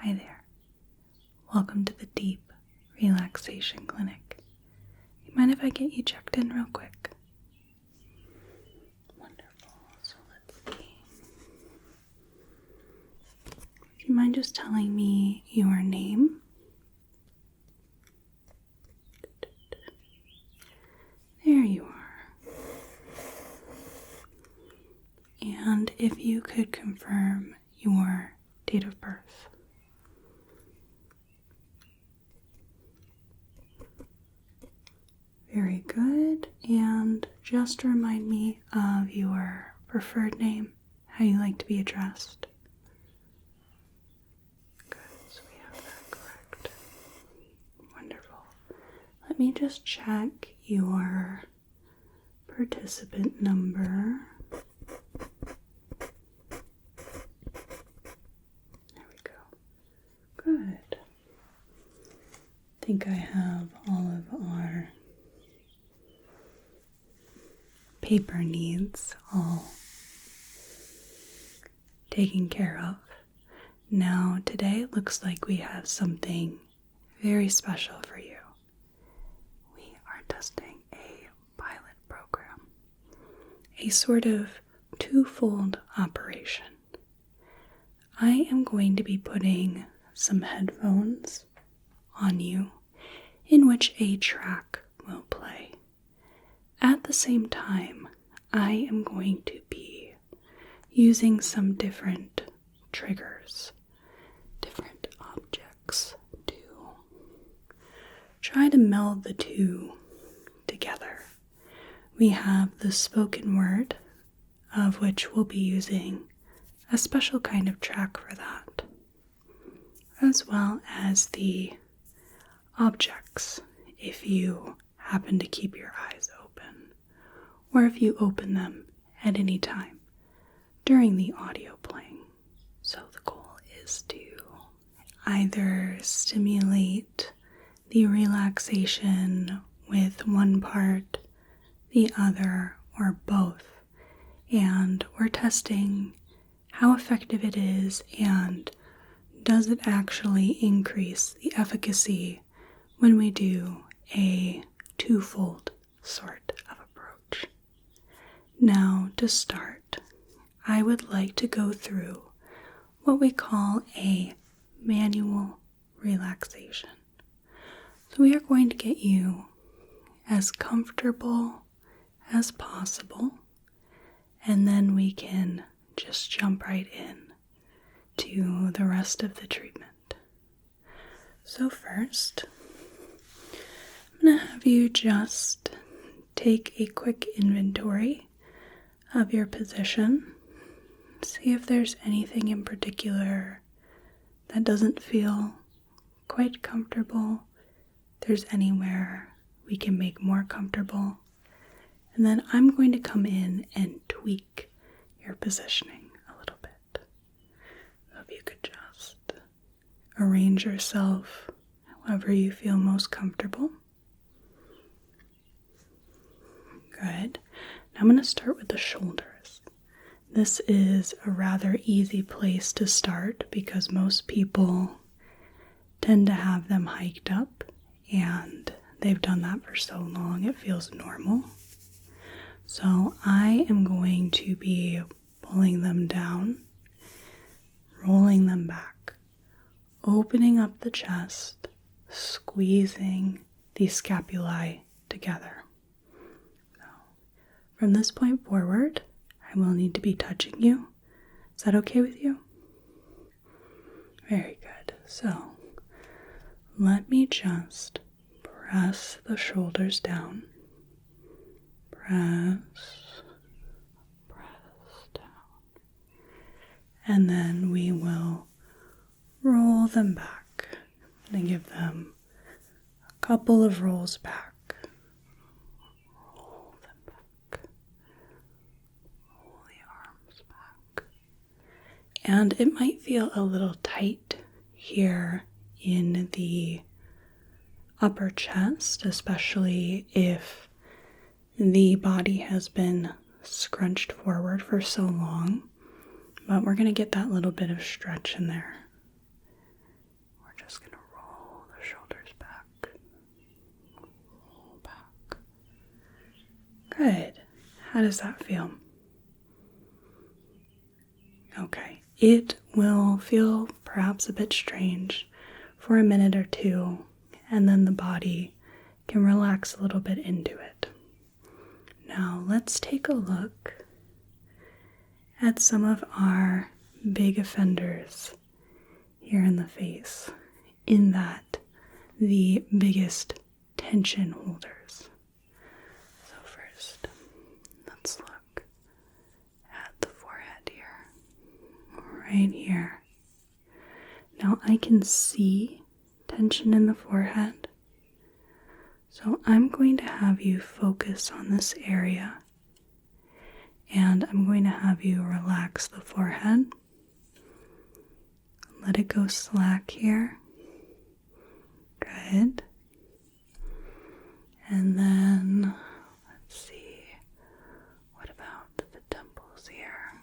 Hi there. Welcome to the Deep Relaxation Clinic. You mind if I get you checked in real quick? Wonderful. So let's see. Do you mind just telling me your name? There you are. And if you could confirm your date of birth. Very good. And just remind me of your preferred name, how you like to be addressed. Good, so we have that correct. Wonderful. Let me just check your participant number. There we go. Good. I think I have all of our paper needs all taken care of. Now, today it looks like we have something very special for you. We are testing a pilot program, a sort of twofold operation. I am going to be putting some headphones on you in which a track will play. At the same time, I am going to be using some different triggers, different objects to try to meld the two together. We have the spoken word, of which we'll be using a special kind of track for that, as well as the objects, if you happen to keep your eyes open, or if you open them at any time during the audio playing. So the goal is to either stimulate the relaxation with one part, the other, or both. And we're testing how effective it is and does it actually increase the efficacy when we do a twofold sort of approach. Now, to start, I would like to go through what we call a manual relaxation. So we are going to get you as comfortable as possible, and then we can just jump right in to the rest of the treatment. So first, I'm going to have you just take a quick inventory of your position. See if there's anything in particular that doesn't feel quite comfortable. If there's anywhere we can make more comfortable. And then I'm going to come in and tweak your positioning a little bit. So if you could just arrange yourself however you feel most comfortable. Good. Now I'm going to start with the shoulders. This is a rather easy place to start because most people tend to have them hiked up and they've done that for so long it feels normal. So I am going to be pulling them down, rolling them back, opening up the chest, squeezing the scapulae together. From this point forward, I will need to be touching you. Is that okay with you? Very good. So, let me just press the shoulders down. Press down. And then we will roll them back. And give them a couple of rolls back. And it might feel a little tight here in the upper chest, especially if the body has been scrunched forward for so long. But we're going to get that little bit of stretch in there. Good. How does that feel? Okay. It will feel perhaps a bit strange for a minute or two, and then the body can relax a little bit into it. Now let's take a look at some of our big offenders here in the face, in that the biggest tension holders. So first, let's look at the forehead here, right here. Now I can see tension in the forehead, so I'm going to have you focus on this area, and I'm going to have you relax the forehead. Let it go slack here. Good. And then, let's see, what about the temples here?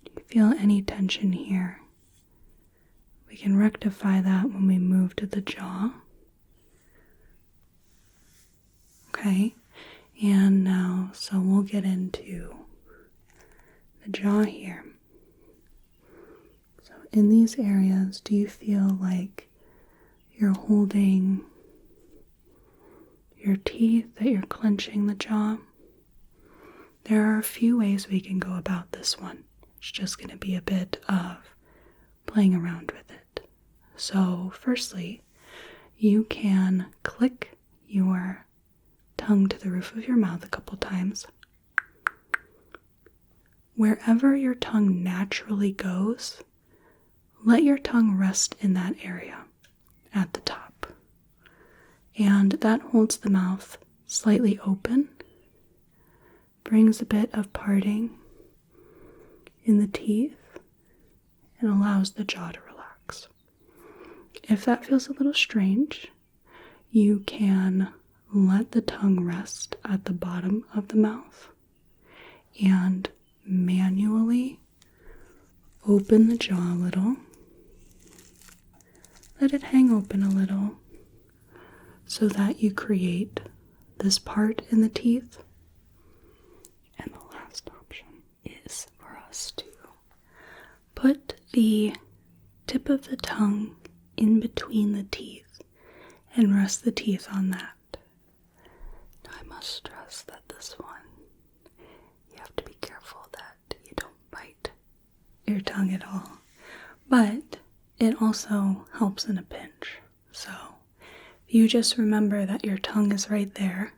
Do you feel any tension here? We can rectify that when we move to the jaw. Okay, and now, so we'll get into the jaw here. So in these areas, do you feel like you're holding your teeth, that you're clenching the jaw? There are a few ways we can go about this one. It's just going to be a bit of playing around with it. So firstly, you can click your tongue to the roof of your mouth a couple times. Wherever your tongue naturally goes, let your tongue rest in that area at the top. And that holds the mouth slightly open, brings a bit of parting in the teeth, and allows the jaw to relax. If that feels a little strange, you can let the tongue rest at the bottom of the mouth and manually open the jaw a little. Let it hang open a little so that you create this part in the teeth. And the last option is for us to put the tip of the tongue in between the teeth and rest the teeth on that. Now I must stress that this one, you have to be careful that you don't bite your tongue at all. But it also helps in a pinch. So if you just remember that your tongue is right there,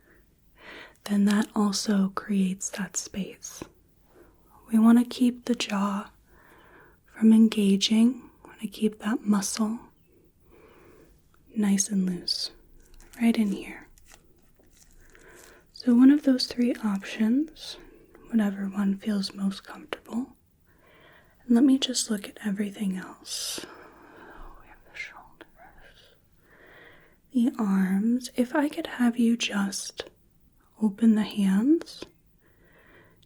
then that also creates that space. We want to keep the jaw from engaging. We want to keep that muscle nice and loose right in here. So one of those three options, whatever one feels most comfortable. And let me just look at everything else. We have the shoulders, the arms. If I could have you just open the hands.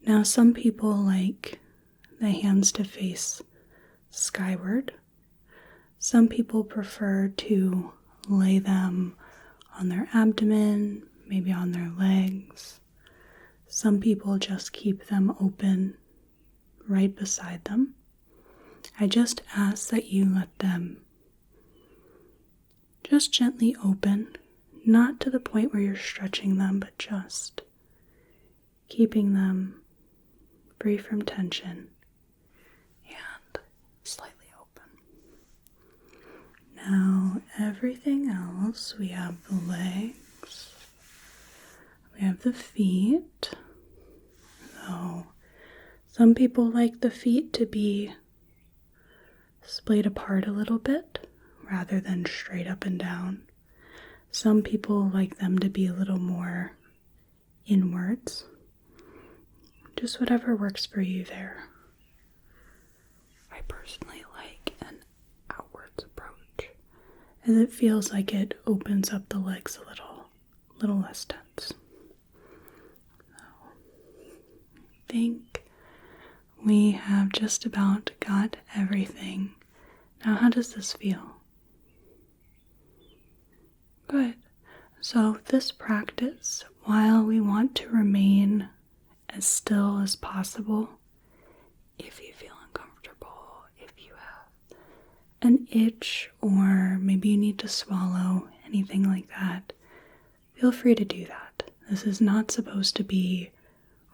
Now some people like the hands to face skyward. Some people prefer to lay them on their abdomen, maybe on their legs. Some people just keep them open right beside them. I just ask that you let them just gently open, not to the point where you're stretching them, but just keeping them free from tension and slightly open. Now everything else, we have the legs, we have the feet. So some people like the feet to be splayed apart a little bit rather than straight up and down. Some people like them to be a little more inwards. Just whatever works for you there. I personally like an outwards approach, as it feels like it opens up the legs a little less tense. So, I think we have just about got everything. Now, how does this feel? Good. So this practice, while we want to remain as still as possible, if you feel uncomfortable, if you have an itch, or maybe you need to swallow, anything like that, feel free to do that. This is not supposed to be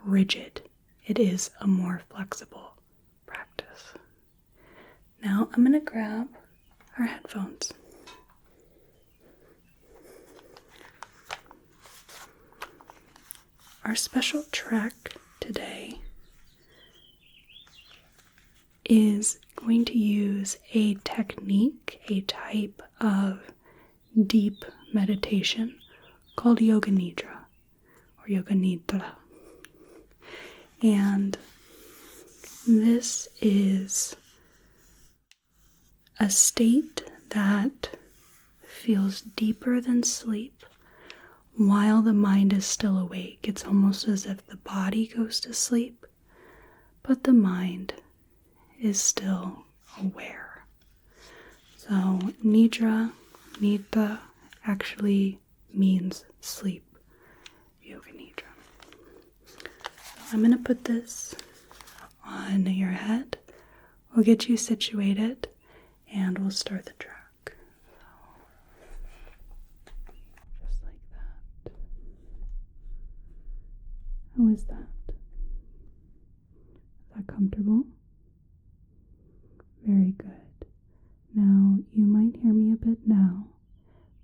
rigid. It is a more flexible practice. Now I'm going to grab our headphones. Our special track today is going to use a technique, a type of deep meditation called Yoga Nidra or Yoga Nidra. And this is a state that feels deeper than sleep while the mind is still awake. It's almost as if the body goes to sleep, but the mind is still aware. So Nidra actually means sleep. Yoga Nidra. So I'm going to put this on your head. We'll get you situated and we'll start the track. Just like that. How is that? Is that comfortable? Very good. Now, you might hear me a bit now,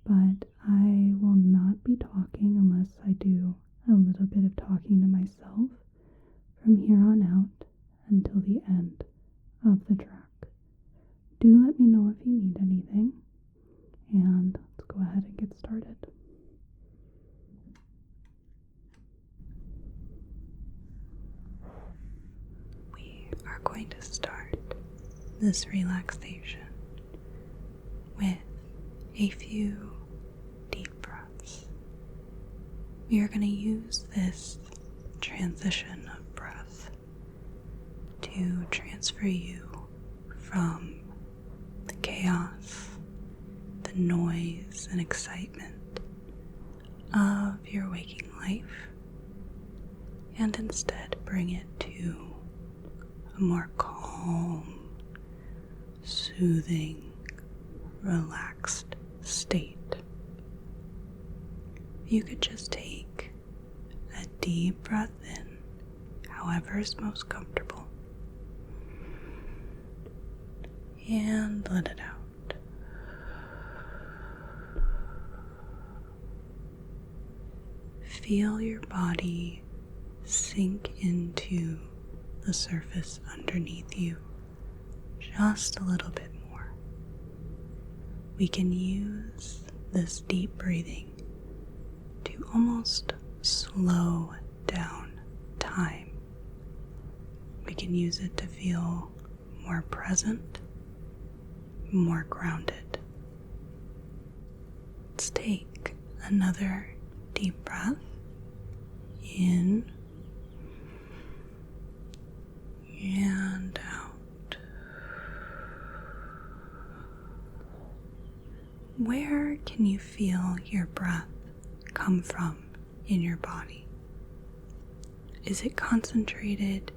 but I will not be talking unless I do a little bit of talking to myself from here on out until the end of the track. Do let me know if you need anything, and let's go ahead and get started. We are going to start this relaxation with a few deep breaths. We are going to use this transition of breath to transfer you from the chaos, the noise and excitement of your waking life, and instead bring it to a more calm, soothing, relaxed state. You could just take a deep breath in, however is most comfortable, and let it out. Feel your body sink into the surface underneath you just a little bit more. We can use this deep breathing to almost slow down time. We can use it to feel more present, more grounded. Let's take another deep breath in and out. Where can you feel your breath come from in your body? Is it concentrated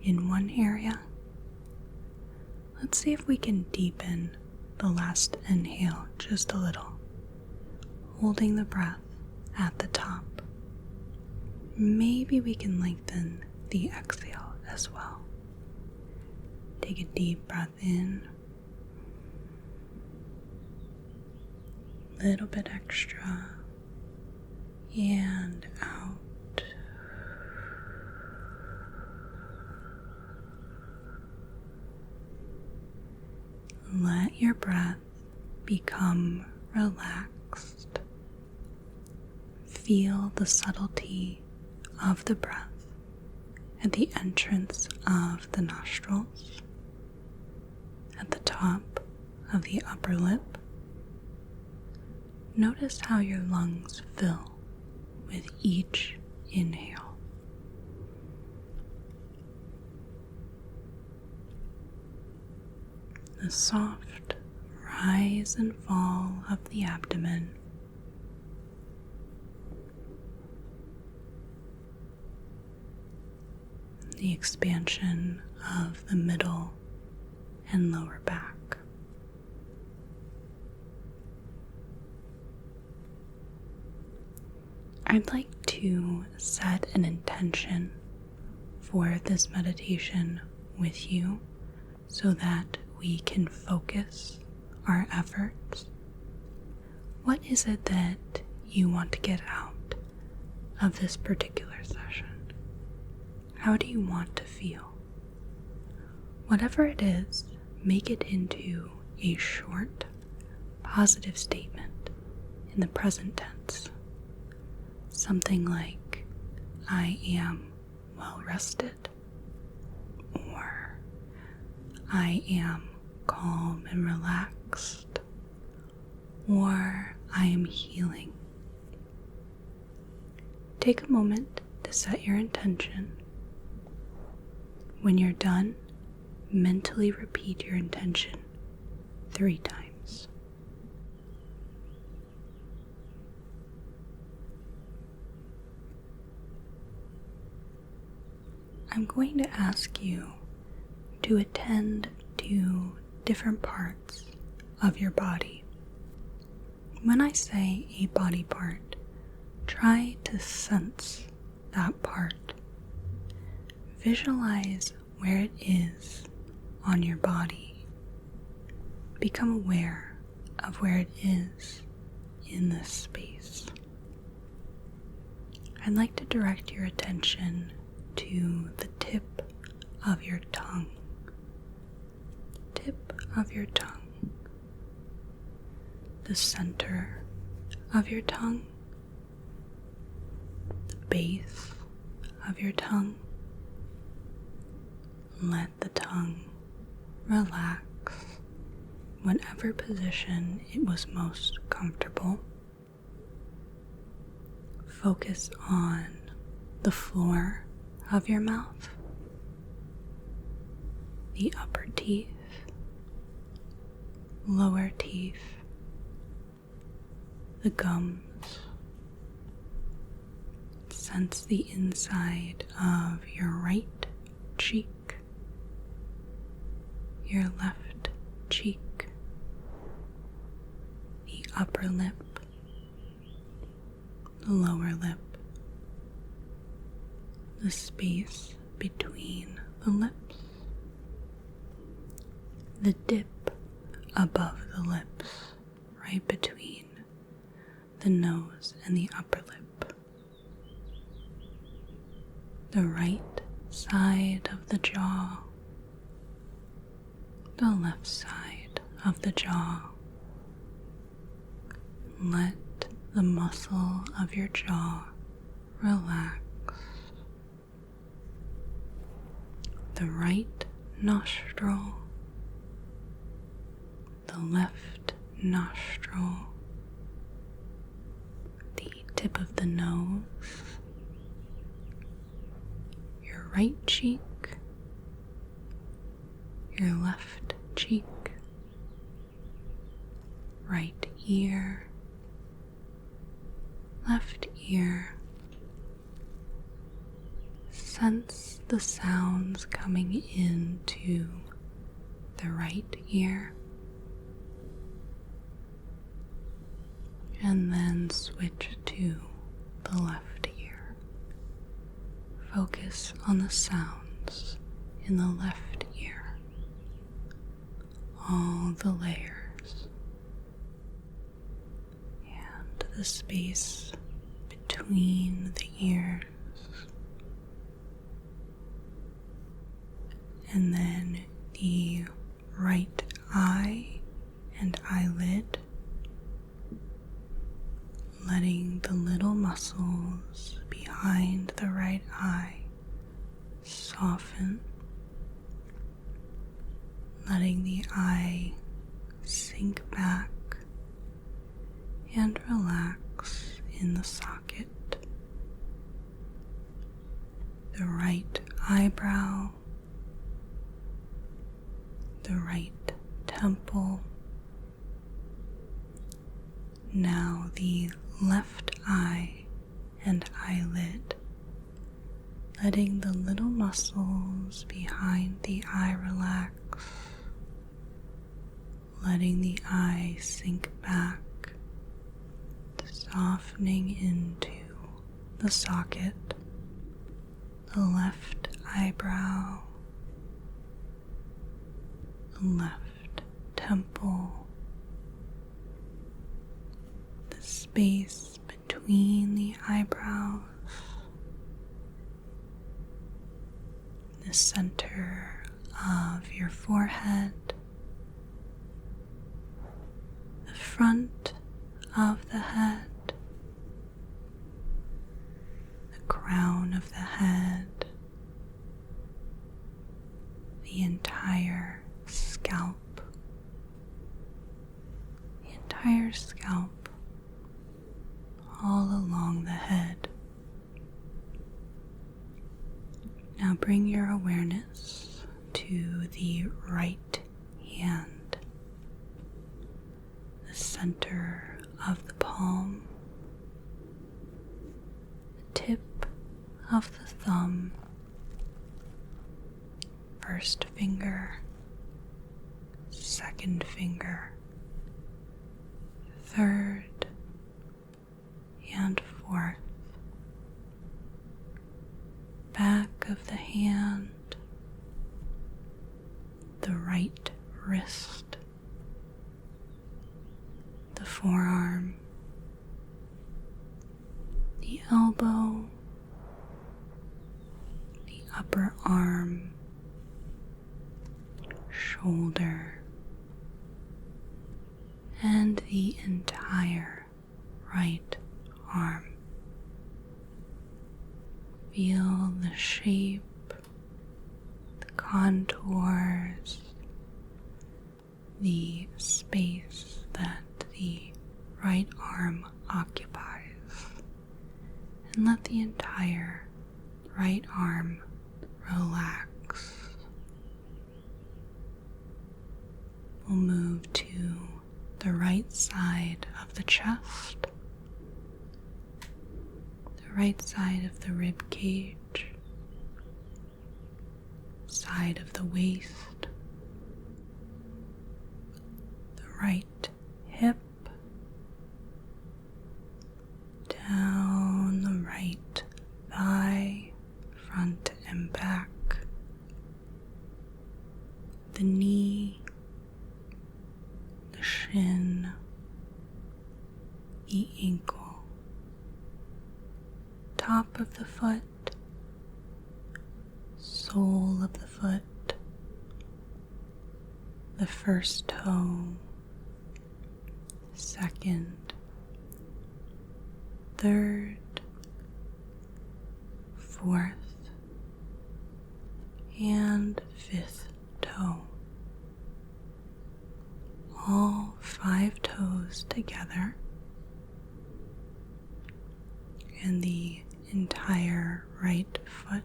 in one area? Let's see if we can deepen the last inhale just a little, holding the breath at the top. Maybe we can lengthen the exhale as well. Take a deep breath in, little bit extra, and out. Let your breath become relaxed. Feel the subtlety of the breath at the entrance of the nostrils, at the top of the upper lip. Notice how your lungs fill with each inhale. The soft rise and fall of the abdomen the expansion of the middle and lower back. I'd like to set an intention for this meditation with you so that we can focus our efforts. What is it that you want to get out of this particular session? How do you want to feel? Whatever it is, make it into a short, positive statement in the present tense. Something like, I am well rested, or I am calm and relaxed, or I am healing. Take a moment to set your intention. When you're done, mentally repeat your intention 3 times. I'm going to ask you to attend to different parts of your body. When I say a body part, try to sense that part. Visualize where it is on your body. Become aware of where it is in this space. I'd like to direct your attention to the tip of your tongue. Tip of your tongue. The center of your tongue. The base of your tongue. Let the tongue relax whatever position it was most comfortable. Focus on the floor of your mouth, the upper teeth, lower teeth, the gums. Sense the inside of your right cheek, your left cheek, the upper lip, the lower lip, the space between the lips, the dip above the lips, right between the nose and the upper lip, the right side of the jaw, the left side of the jaw. Let the muscle of your jaw relax. The right nostril, the left nostril, the tip of the nose, your right cheek, your left cheek, right ear, left ear. Sense the sounds coming into the right ear, and then switch to the left ear. Focus on the sounds in the left ear, all the layers, and the space between the ears. And then the right eye and eyelid, letting the little muscles behind the right eye soften, letting the eye sink back and relax in the socket. The right eyebrow, the right temple. Now the left eye and eyelid, letting the little muscles behind the eye relax, letting the eye sink back, softening into the socket, the left eyebrow, the left temple, the space between the eyebrows, the center of your forehead, the front of the head, the crown of the head, the entire scalp, all along the head. Now bring your awareness to the right hand, the center of the palm, the tip of the thumb, first finger, second finger, third and fourth, back of the hand, the right wrist, the forearm, the elbow, the upper arm, shoulder, and the entire right arm. Feel the shape, the contours, the space that the right arm occupies, and let the entire right arm relax. We'll move to the right side of the chest, the right side of the rib cage, side of the waist, the right hip, down the right thigh, front and back, the knee, the shin, the ankle, top of the foot, sole of the foot, the first toe, second, third, fourth, and fifth toe. All 5 toes together, and the entire right foot,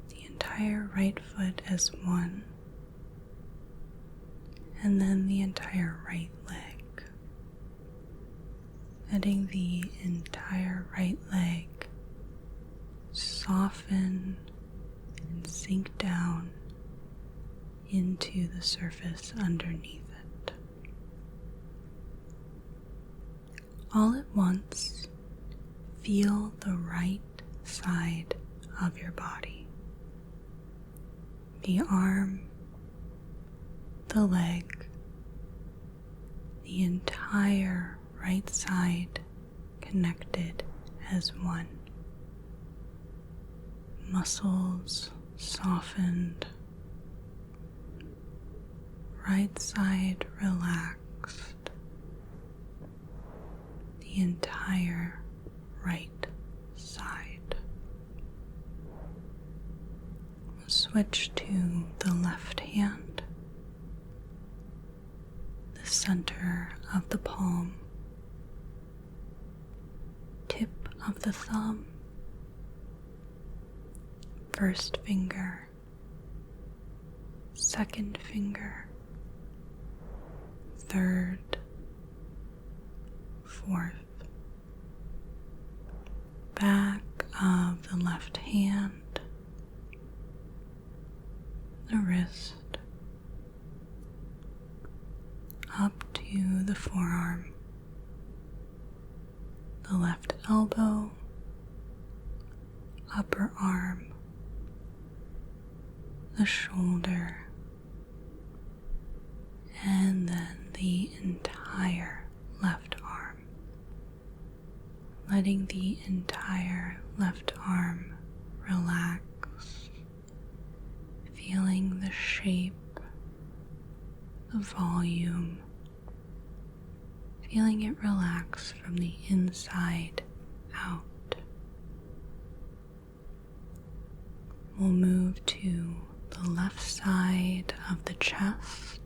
the entire right foot as one, and then the entire right leg, letting the entire right leg soften and sink down into the surface underneath it. All at once, feel the right side of your body, the arm, the leg, the entire right side connected as one. Muscles softened, right side relaxed, the entire right side. We'll switch to the left hand, the center of the palm, tip of the thumb, first finger, second finger, third, fourth, back to the forearm, the left elbow, upper arm, the shoulder, and then the entire left arm. Letting the entire left arm relax, feeling the shape, the volume, feeling it relax from the inside out. We'll move to the left side of the chest,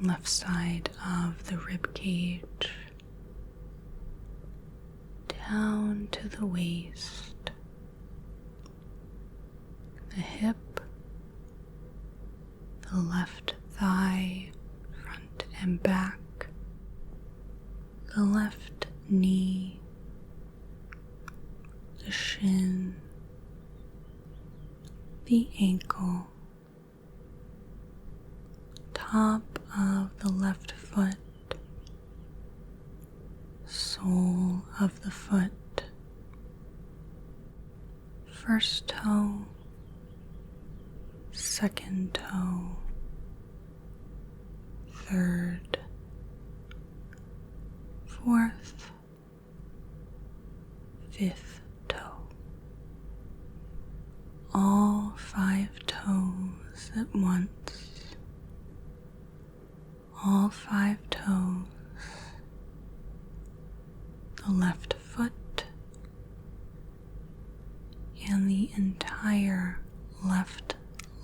left side of the rib cage, down to the waist, the hip, the left thigh, front and back, the left knee, the shin, the ankle, top of the left foot, sole of the foot, first toe, second toe, third, fourth, fifth toe. All 5 toes at once. All 5 toes. The left foot and the entire left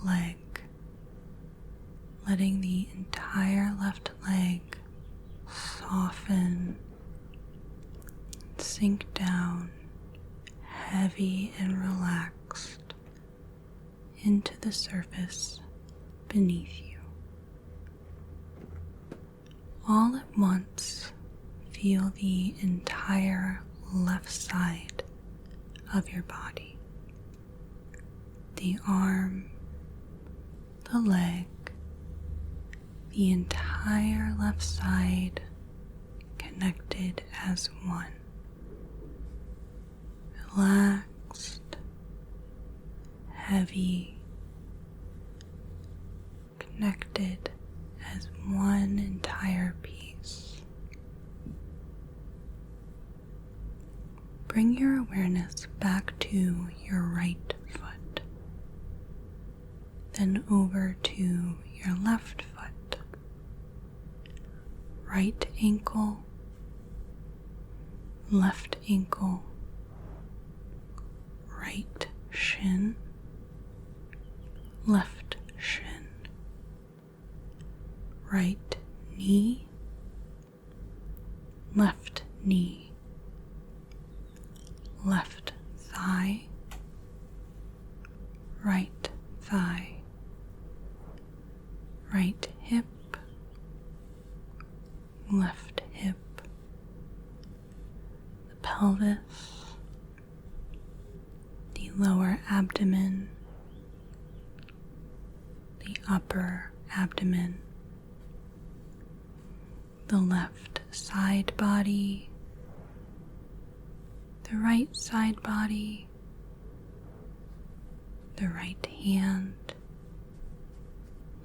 leg. Letting the entire left leg soften, sink down, heavy and relaxed into the surface beneath you. All at once, feel the entire left side of your body. The arm, the leg, the entire left side connected as one. Relaxed, heavy, connected as one entire piece. Bring your awareness back to your right foot, then over to your left foot, right ankle, left ankle, right shin, left shin, right knee, left knee, left thigh, right thigh, right hip, left hip, the pelvis, the lower abdomen, the upper abdomen, the left side body, the right side body, the right hand,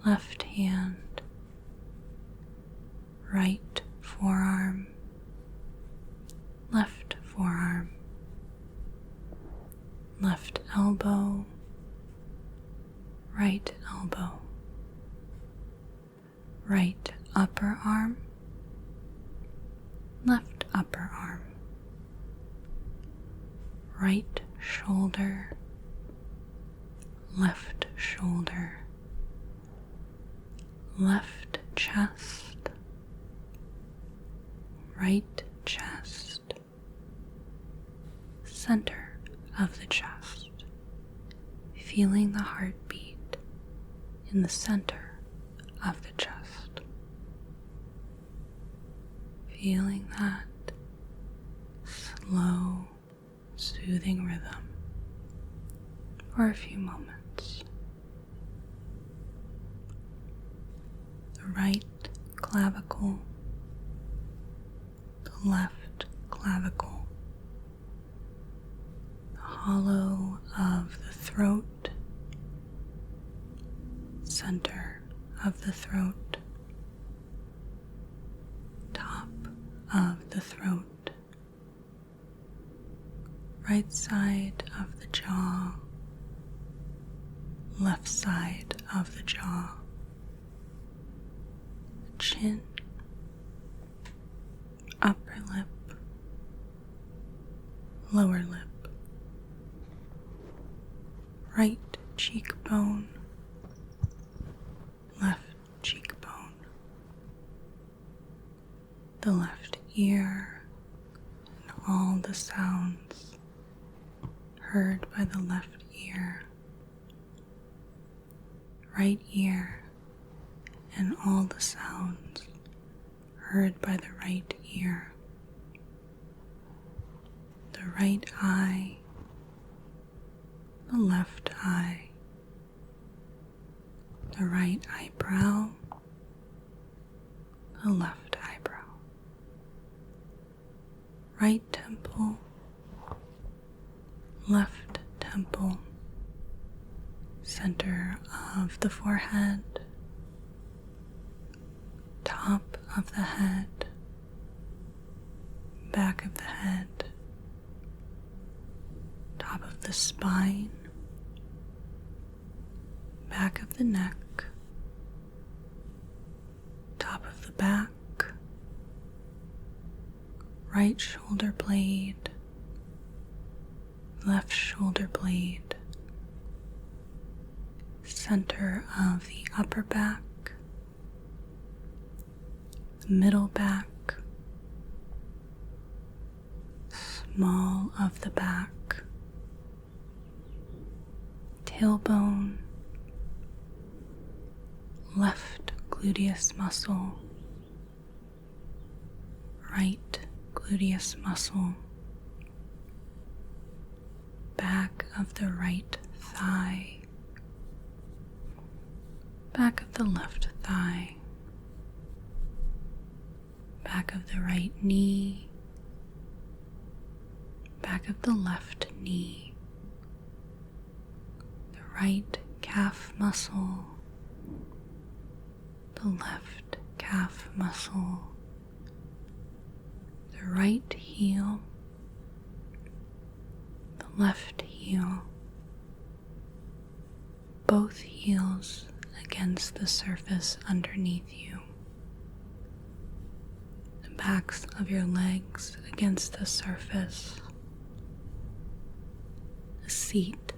left hand, right forearm, left forearm, left elbow, right elbow, right upper arm, left upper arm, right shoulder, left shoulder, left chest, right chest, center of the chest, feeling the heartbeat in the center of the chest, feeling that slow, soothing rhythm for a few moments. the right clavicle, the left clavicle, the hollow of the throat, center of the throat, top of the throat, right side of the jaw, left side of the jaw, chin, upper lip, lower lip, right cheekbone, left cheekbone, the left ear, and all the sounds heard by the left ear, right ear, and all the sounds heard by the right ear, the right eye, the left eye, the right eyebrow, the left eyebrow, right temple, left temple, center of the forehead, top of the head, back of the head, top of the spine, back of the neck, top of the back, right shoulder blade, left shoulder blade, center of the upper back, the middle back, small of the back, tailbone, left gluteus muscle, right gluteus muscle, back of the right thigh, back of the left thigh, back of the right knee, back of the left knee, the right calf muscle, the left calf muscle, the right heel, the left heel, both heels against the surface underneath you, the backs of your legs against the surface, the seat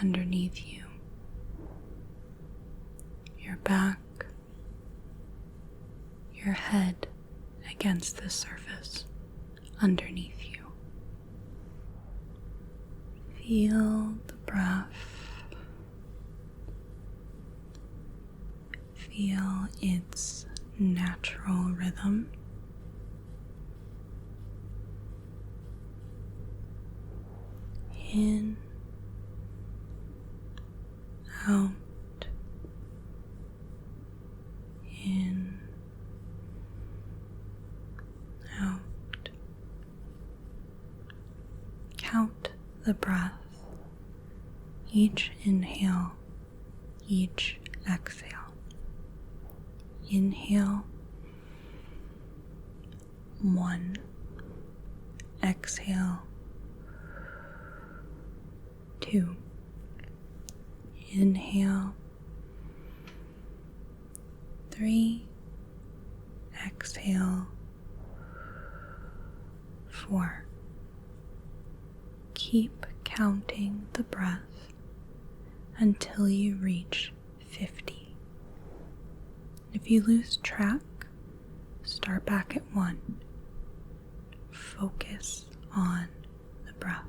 underneath you, your back, your head against the surface underneath you. Feel the breath. Feel its natural rhythm. In, out, in, out. Count the breath, each inhale, each exhale. Inhale, 1. Exhale, 2. Inhale, 3. Exhale, 4. Keep counting the breath until you reach 50. If you lose track, start back at 1. Focus on the breath.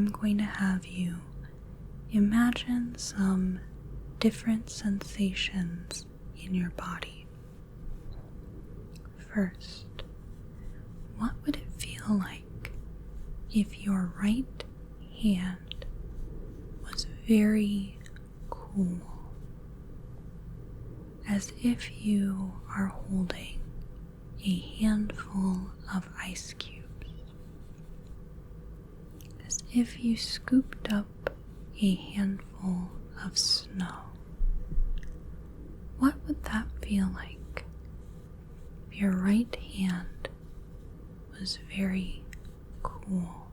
I'm going to have you imagine some different sensations in your body. First, what would it feel like if your right hand was very cool, as if you are holding a handful of ice cubes, as if you scooped up a handful of snow? What would that feel like if your right hand was very cool?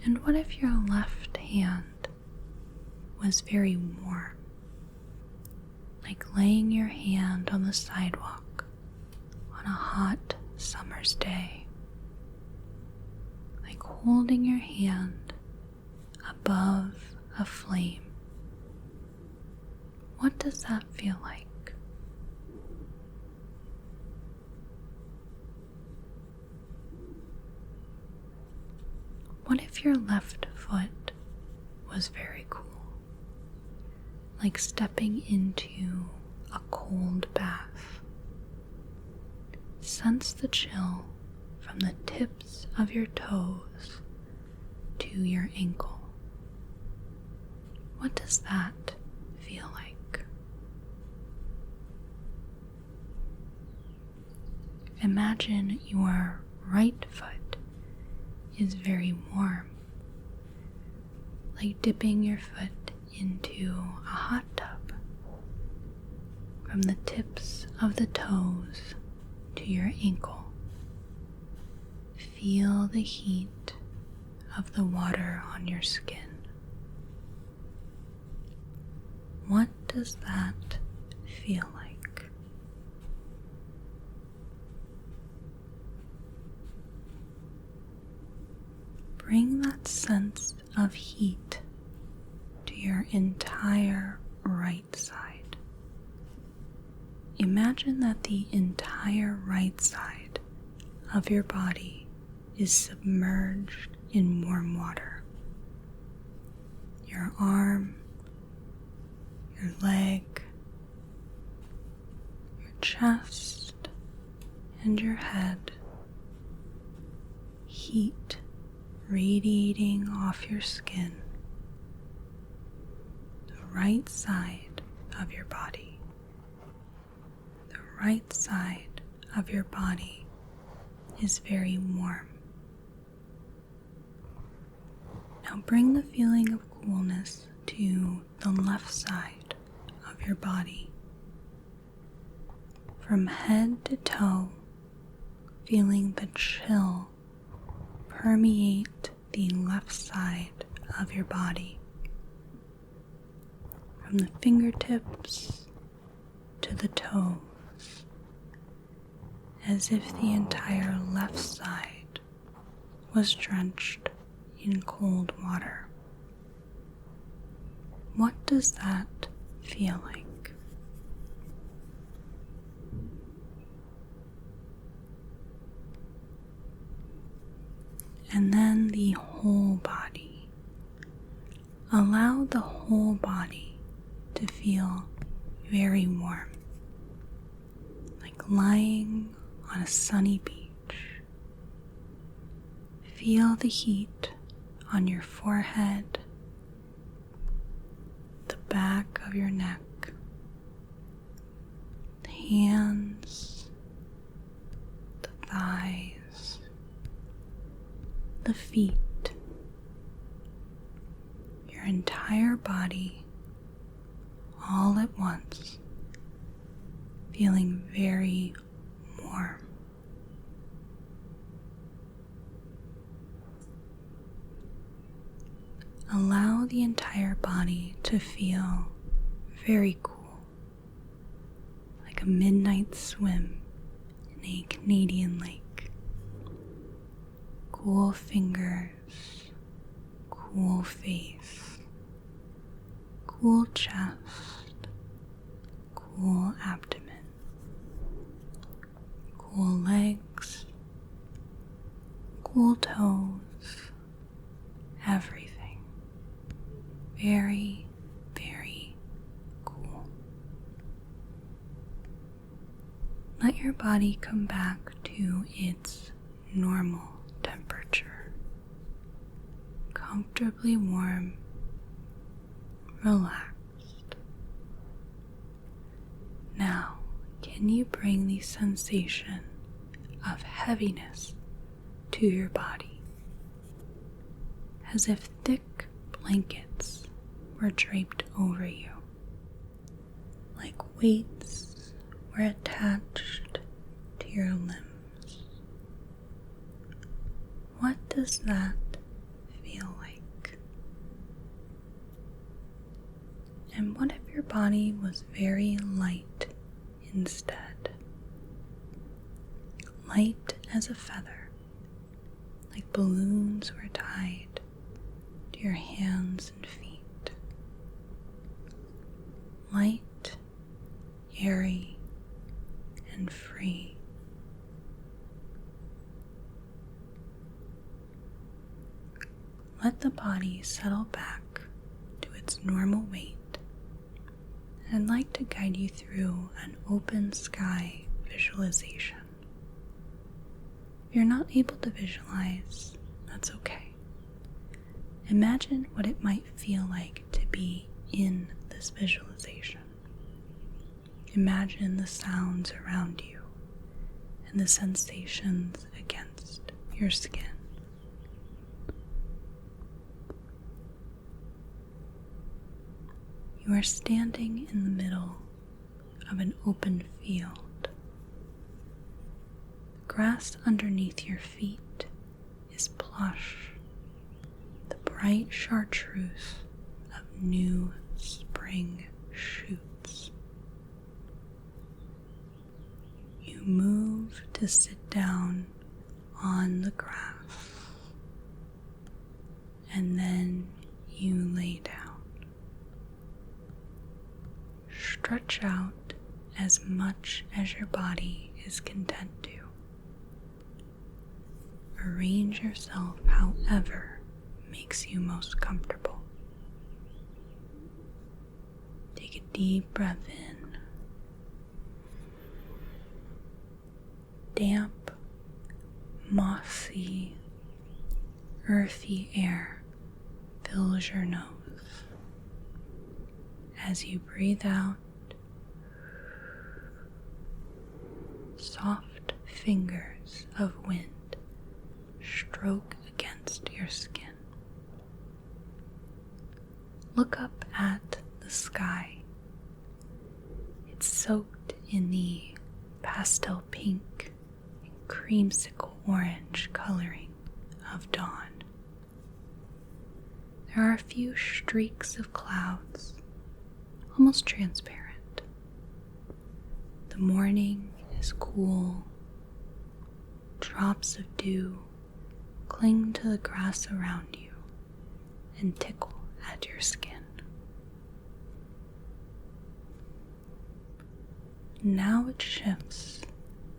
And what if your left hand was very warm, like laying your hand on the sidewalk on a hot summer's day, like holding your hand above a flame? What does that feel like? What if your left foot was very cool, like stepping into a cold bath? Sense the chill from the tips of your toes to your ankle. What does that feel like? Imagine your right foot is very warm, like dipping your foot into a hot tub. From the tips of the toes to your ankle, feel the heat of the water on your skin. What does that feel like? Bring that sense of heat to your entire right side. Imagine that the entire right side of your body is submerged in warm water. Your arm, your leg, your chest, and your head. Heat radiating off your skin. The right side of your body. The right side of your body is very warm. Now bring the feeling of coolness to the left side of your body. From head to toe, feeling the chill permeate the left side of your body. From the fingertips to the toes, as if the entire left side was drenched in cold water. What does that feel like? And then the whole body. Allow the whole body to feel very warm, like lying on a sunny beach. Feel the heat on your forehead, the back of your neck, the hands, the thighs, the feet, your entire body all at once, feeling very warm. Allow the entire body to feel very cool, like a midnight swim in a Canadian lake. Cool fingers, cool face, cool chest, cool abdomen, cool legs, cool toes, everything. Very, very cool. Let your body come back to its normal temperature. Comfortably warm, relaxed. Now, can you bring the sensation of heaviness to your body? As if thick blankets were draped over you, like weights were attached to your limbs. What does that feel like? And what if your body was very light instead? Light as a feather, like balloons were tied to your hands and feet. Light, airy, and free. Let the body settle back to its normal weight. I'd like to guide you through an open sky visualization. If you're not able to visualize, that's okay. Imagine what it might feel like to be in this visualization. Imagine the sounds around you and the sensations against your skin. You are standing in the middle of an open field. The grass underneath your feet is plush, the bright chartreuse of new spring shoots. You move to sit down on the grass, and then you lay down. Stretch out as much as your body is content to. Arrange yourself however makes you most comfortable. Take a deep breath in. Damp, mossy, earthy air fills your nose. As you breathe out, soft fingers of wind stroke against your skin. Look up at the sky. It's soaked in the pastel pink and creamsicle orange coloring of dawn. There are a few streaks of clouds, almost transparent. The morning is cool. Drops of dew cling to the grass around you and tickle at your skin. Now it shifts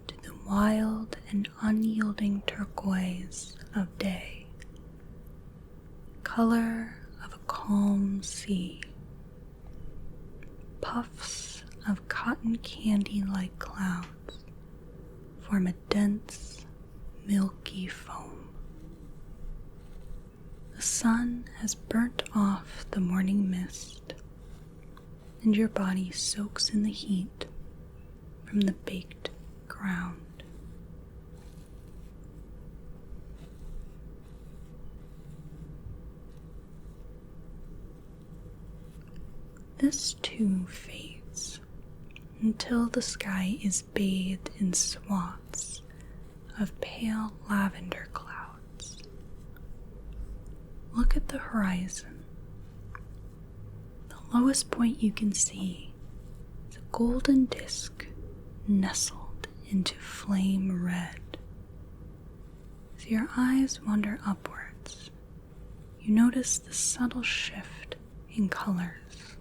to the wild and unyielding turquoise of day, color of a calm sea. Puffs of cotton candy-like clouds form a dense, milky foam. The sun has burnt off the morning mist, and your body soaks in the heat from the baked ground. This too fades until the sky is bathed in swaths of pale lavender clouds. Look at the horizon. The lowest point you can see is a golden disk nestled into flame red. As your eyes wander upwards, you notice the subtle shift in colors.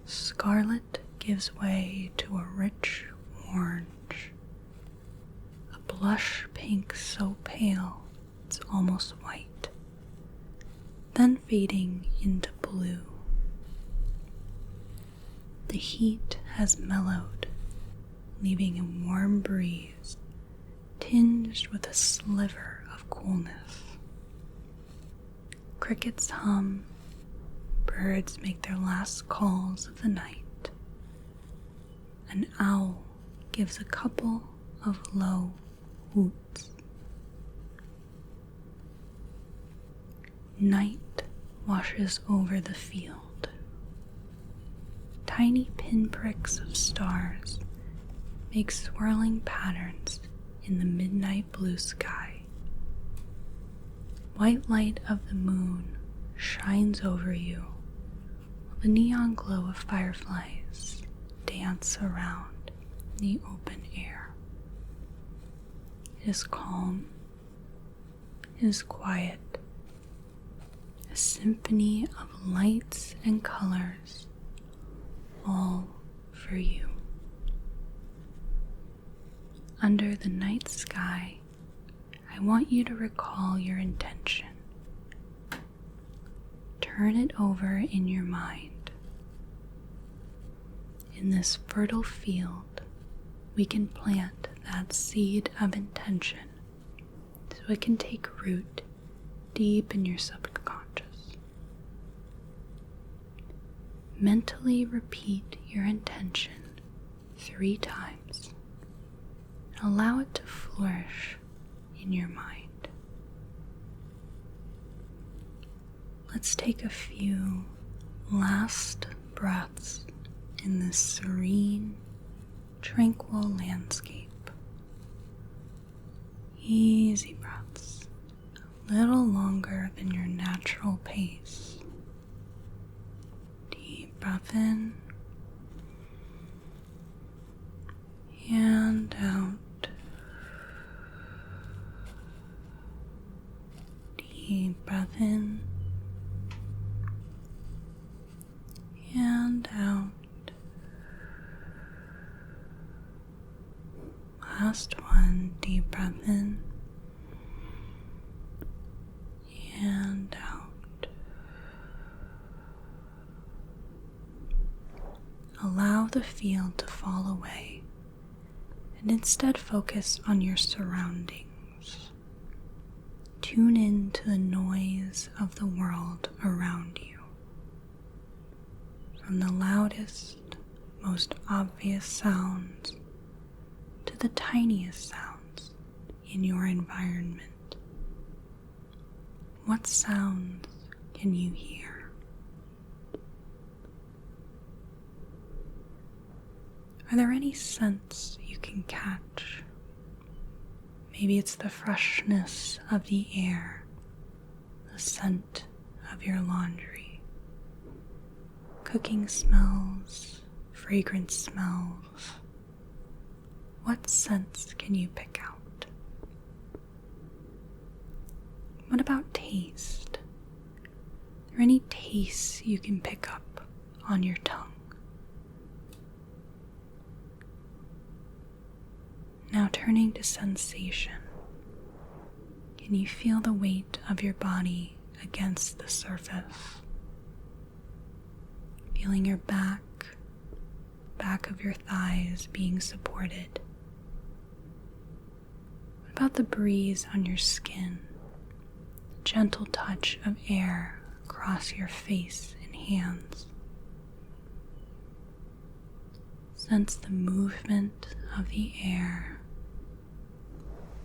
Scarlet gives way to a rich orange, blush pink so pale it's almost white, then fading into blue. The heat has mellowed, leaving a warm breeze tinged with a sliver of coolness. Crickets hum, birds make their last calls of the night. An owl gives a couple of low hoots. Night washes over the field. Tiny pinpricks of stars make swirling patterns in the midnight blue sky. White light of the moon shines over you, while the neon glow of fireflies dance around the open air. It is calm, it is quiet, a symphony of lights and colors, all for you. Under the night sky, I want you to recall your intention. Turn it over in your mind. In this fertile field, we can plant that seed of intention so it can take root deep in your subconscious. Mentally repeat your intention 3 times and allow it to flourish in your mind. Let's take a few last breaths in this serene, tranquil landscape. Easy breaths, a little longer than your natural pace. Deep breath in and out. Deep breath in and out. Last one, deep breath in and out. Allow the field to fall away and instead focus on your surroundings. Tune in to the noise of the world around you. From the loudest, most obvious sounds to the tiniest sounds in your environment. What sounds can you hear? Are there any scents you can catch? Maybe it's the freshness of the air, the scent of your laundry, cooking smells, fragrant smells. What scents can you pick out? What about taste? Are there any tastes you can pick up on your tongue? Now turning to sensation. Can you feel the weight of your body against the surface? Feeling your back of your thighs being supported. What about the breeze on your skin? The gentle touch of air across your face and hands. Sense the movement of the air,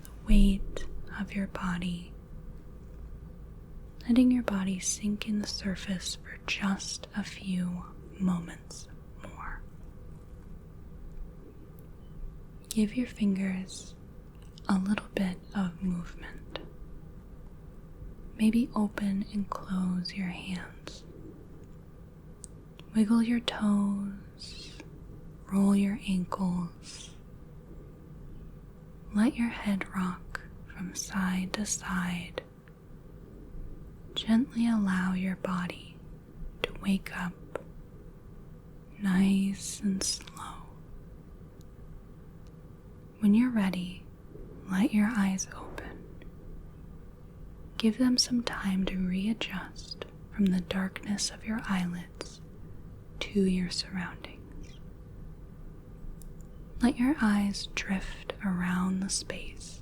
the weight of your body, letting your body sink in the surface for just a few moments more. Give your fingers a little bit of movement. Maybe open and close your hands. Wiggle your toes, roll your ankles. Let your head rock from side to side. Gently allow your body to wake up nice and slow. When you're ready, let your eyes open. Give them some time to readjust from the darkness of your eyelids to your surroundings. Let your eyes drift around the space.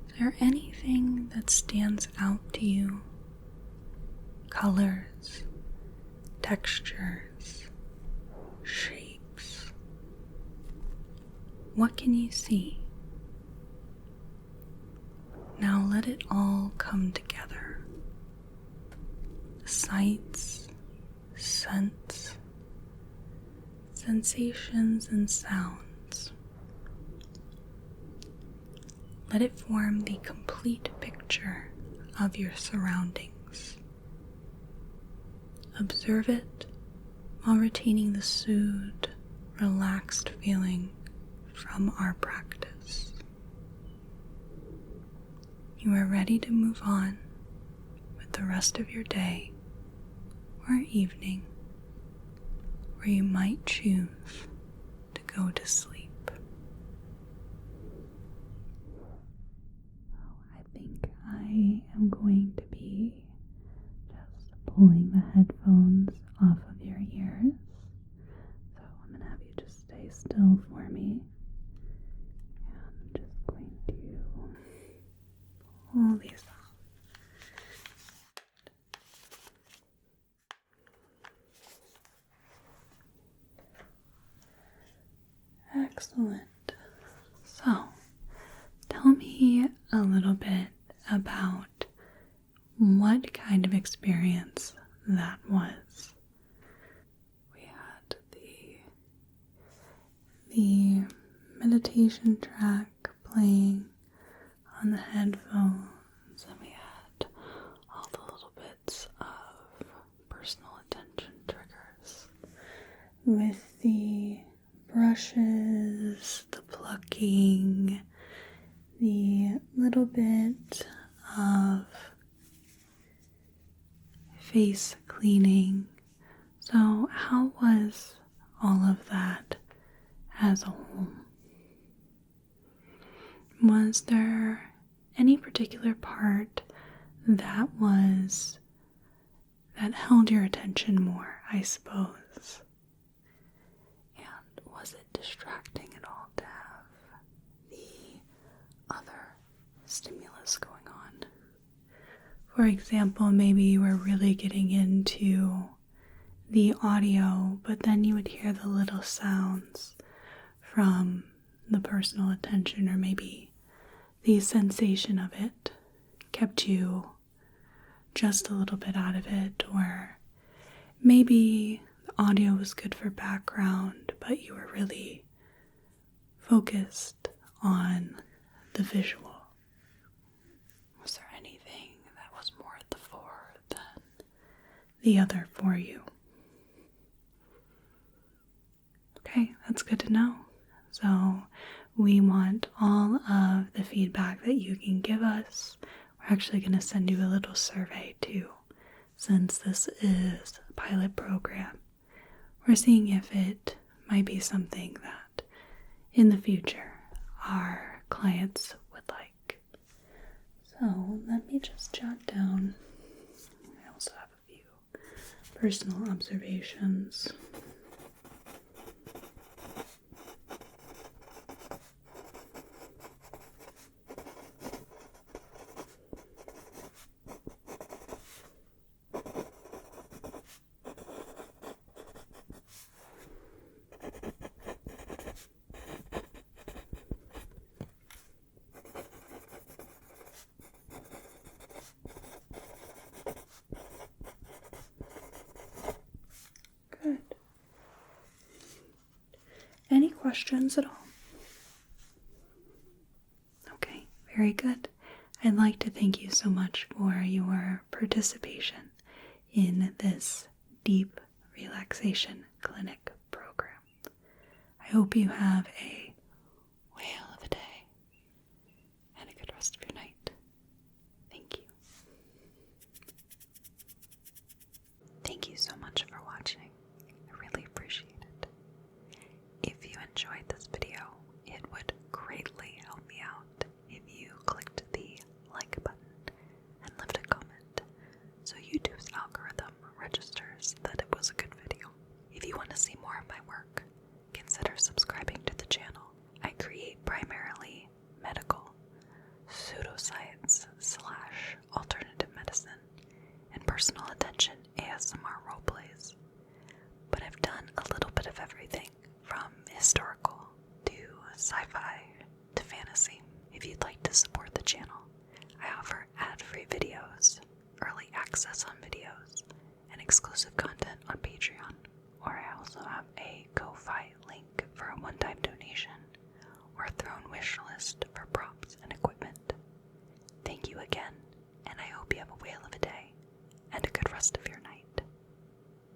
Is there anything that stands out to you? Colors, textures, shapes. What can you see? Now let it all come together. Sights, scents, sensations, and sounds. Let it form the complete picture of your surroundings. Observe it while retaining the soothed, relaxed feeling from our practice. You are ready to move on with the rest of your day or evening, where you might choose to go to sleep. I think I am going to be just pulling the headphones off of your ears. So I'm going to have you just stay still for me. And I'm just going to pull these off. Excellent. So, tell me a little bit about what kind of experience that was. We had the meditation track playing on the headphones, and we had all the little bits of personal attention triggers with the brushes, the plucking, the little bit of face cleaning. So how was all of that as a whole? Was there any particular part that held your attention more, I suppose? And was it distracting at all to have the other stimulus going on? For example, maybe you were really getting into the audio, but then you would hear the little sounds from the personal attention, or maybe the sensation of it kept you just a little bit out of it, or maybe the audio was good for background, but you were really focused on the visual. Was there anything that was more at the fore than the other for you? Okay, that's good to know. So we want all of the feedback that you can give us. We're actually going to send you a little survey too, since this is a pilot program. We're seeing if it might be something that in the future our clients would like. So let me just jot down. I also have a few personal observations. Good. Any questions at all? Okay, very good. I'd like to thank you so much for your participation in this deep relaxation clinic program. I hope you have a whale of a day and a good rest of your night. Thank you. Thank you so much for watching. I really appreciate it. If you enjoyed this video, it would greatly primarily medical, pseudoscience / alternative medicine, and personal attention ASMR roleplays. But I've done a little bit of everything, from historical to sci-fi to fantasy. If you'd like to support the channel, I offer ad-free videos, early access on videos, and exclusive content on Patreon, or I